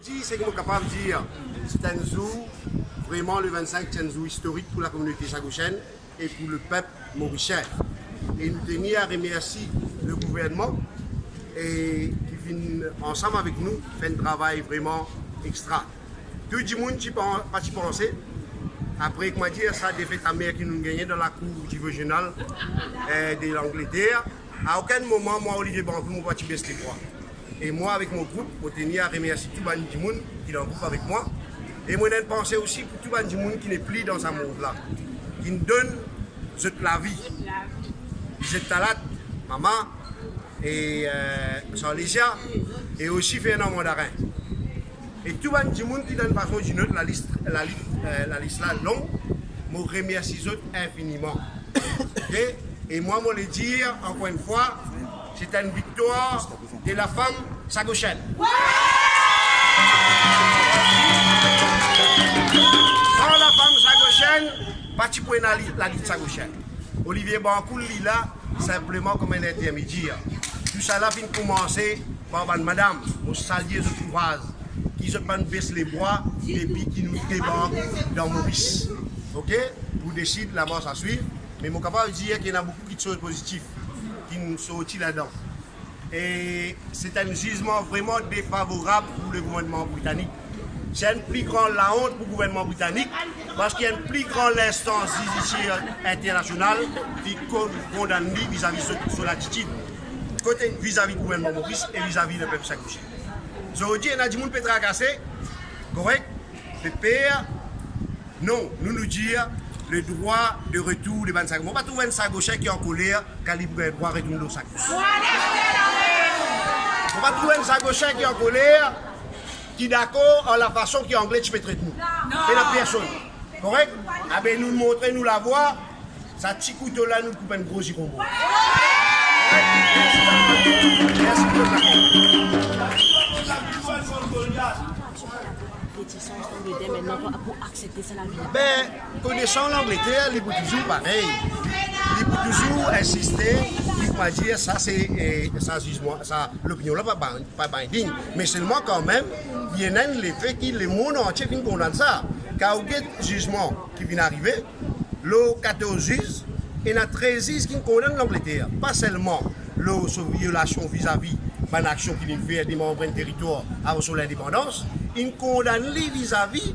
dis, c'est que je suis capable de dire, c'est un jour, vraiment le 25, c'est un jour historique pour la communauté sagouchène et pour le peuple mauricien. Et nous tenions à remercier le gouvernement et qui vient ensemble avec nous fait un travail vraiment extra. Tout le monde qui pas y penser. Après, comment dire, ça défaite amère qui nous gagnait dans la cour du régional de l'Angleterre. À aucun moment, moi, Olivier Bantou, je ne vais pas baisser les bras. Et moi, avec mon groupe, je tenais à remercier tout le monde qui est en groupe avec moi. Et moi, je pensais aussi pour tout le monde qui n'est plus dans ce monde-là, qui nous donne la vie. Vous êtes Talat, maman, et Salésia, et aussi Fernand Mandarin. Et tout le monde qui donne façon d'une autre, la liste là longue, je remercie infiniment. Okay? Et moi, je veux dire, encore une fois, c'est une victoire de la femme sagouchène. Sans la femme sagouchène, pas de point la liste sagouchène. Olivier Bancoul est là simplement comme un intermédiaire. Tout ça là vient commencer par madame, au salier de Touvaz, qui se prennent baisser les bois et puis qui nous débarquent dans Maurice. Ok? Pour décider la marche à suivre. Mais je suis capable de dire qu'il y a beaucoup de choses positives qui nous sont sorties là-dedans. Et c'est un jugement vraiment défavorable pour le gouvernement britannique. C'est une plus grande la honte pour le gouvernement britannique parce qu'il y a une plus grande instance judiciaire internationale qui condamne vis-à-vis de son attitude côté vis-à-vis du gouvernement Maurice et vis-à-vis du peuple sagouchien. Aujourd'hui, il y a des gens qui peuvent tracasser, correct, le père, non, nous dire le droit de retour des Ban Sagouchèens. On va trouver un Sagouchien qui est en colère, calibre le droit de retour de Sagouchien. On va trouver un Sagouchien qui est en colère, qui est d'accord en la façon qui est anglais, tu peux traiter nous. Et la personne. Correct? Ah ben nous montrer, nous la voir, ça petit couteau là, nous coupe un gros gicombo. Merci ben, connaissant l'Angleterre, il peut toujours pareil. Il peut toujours insister, il va dire ça c'est l'opinion là pas binding. Mais seulement quand même, il y a l'effet que le monde entier vient condamner ça. Car il y a un jugement qui vient d'arriver, le 14 juges, et il y a 13 juges qui condamnent l'Angleterre. Pas seulement la violation vis-à-vis de l'action qui vient faire des membres d'un territoire avant son indépendance, il condamne vis-à-vis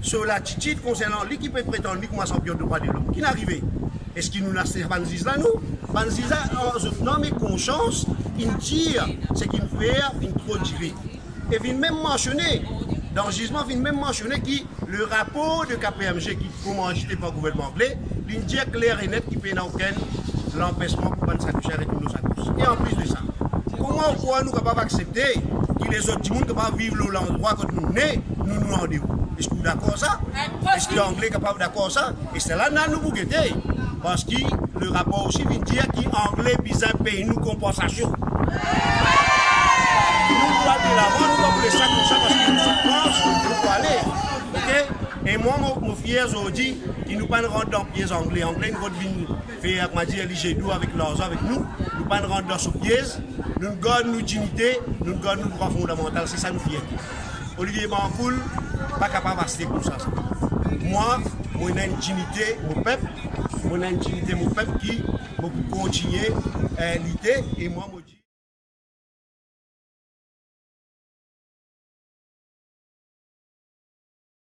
sur l'attitude concernant lui qui peut prétendre lui comme champion de droit de l'homme. Qui n'est arrivé? Est-ce qu'il nous a fait Banziza nous? Banziza, non mais conscience, il tire ce qu'il fait, il trop tiré. Et il vient même mentionner, dans le jugement, il vient même mentionner que le rapport de KPMG qui est commandité par le gouvernement anglais, il dit clair et net qu'il n'y a aucun l'empêchement pour Ban Sagouchien et tous nos Sagouchens. Et en plus de ça, comment nous sommes capables d'accepter que les autres gens capables de vivre l'endroit que nous nés, nous rendez-vous? Est-ce que vous êtes d'accord ça? Est-ce que les Anglais sont capables d'accord ça? Et c'est là que nous vous guettez. Parce que le rapport aussi vient dire que les Anglais besoin de payer nous compensation. Nous doit de l'avant, nous doit laisser comme ça parce que nous sommes proches, nous pouvons aller. Okay? Et moi, mon fier aujourd'hui, qui nous pas rendre dans les pieds anglais. Anglais, nous venir faire, comment dire, l'IG2 avec l'argent avec nous. Nous pas rendre dans ce piège. Nous gardons nos dignités, nous gardons nos droits fondamentaux. C'est ça nous fier. Olivier Bancoul, pas capable de rester comme ça. Moi, j'ai une dignité, mon peuple, qui peut continuer à lutter. Et moi, je dis.